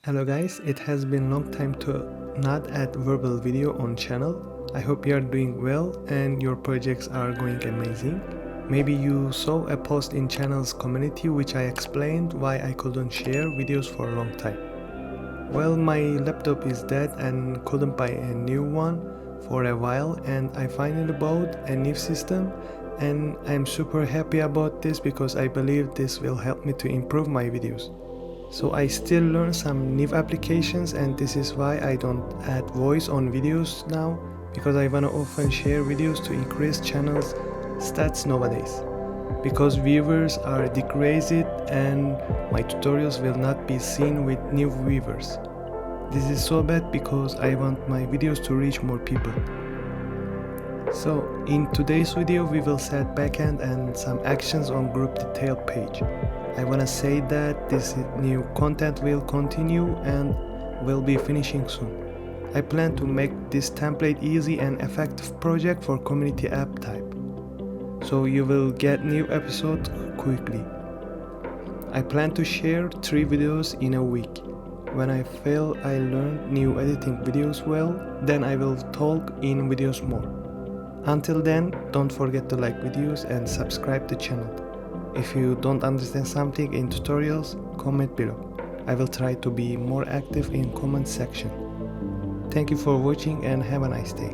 Hello guys, it has been long time to not add verbal video on channel. I hope you are doing well and your projects are going amazing. Maybe you saw a post in channel's community which I explained why I couldn't share videos for a long time. Well, my laptop is dead and couldn't buy a new one for a while, and I finally bought a new system and I'm super happy about this because I believe this will help me to improve my videos. So I still learn some new applications, and this is why I don't add voice on videos now, because I wanna often share videos to increase channel's stats nowadays. Because viewers are decreased and my tutorials will not be seen with new viewers. This is so bad because I want my videos to reach more people. So in today's video we will set backend and some actions on group detail page. I wanna say that this new content will continue and will be finishing soon. I plan to make this template easy and effective project for community app type, so you will get new episodes quickly. I plan to share 3 videos in a week. When I feel I learned new editing videos well, then I will talk in videos more. Until then, don't forget to like videos and subscribe to channel. If you don't understand something in tutorials, comment below. I will try to be more active in comment section. Thank you for watching and have a nice day.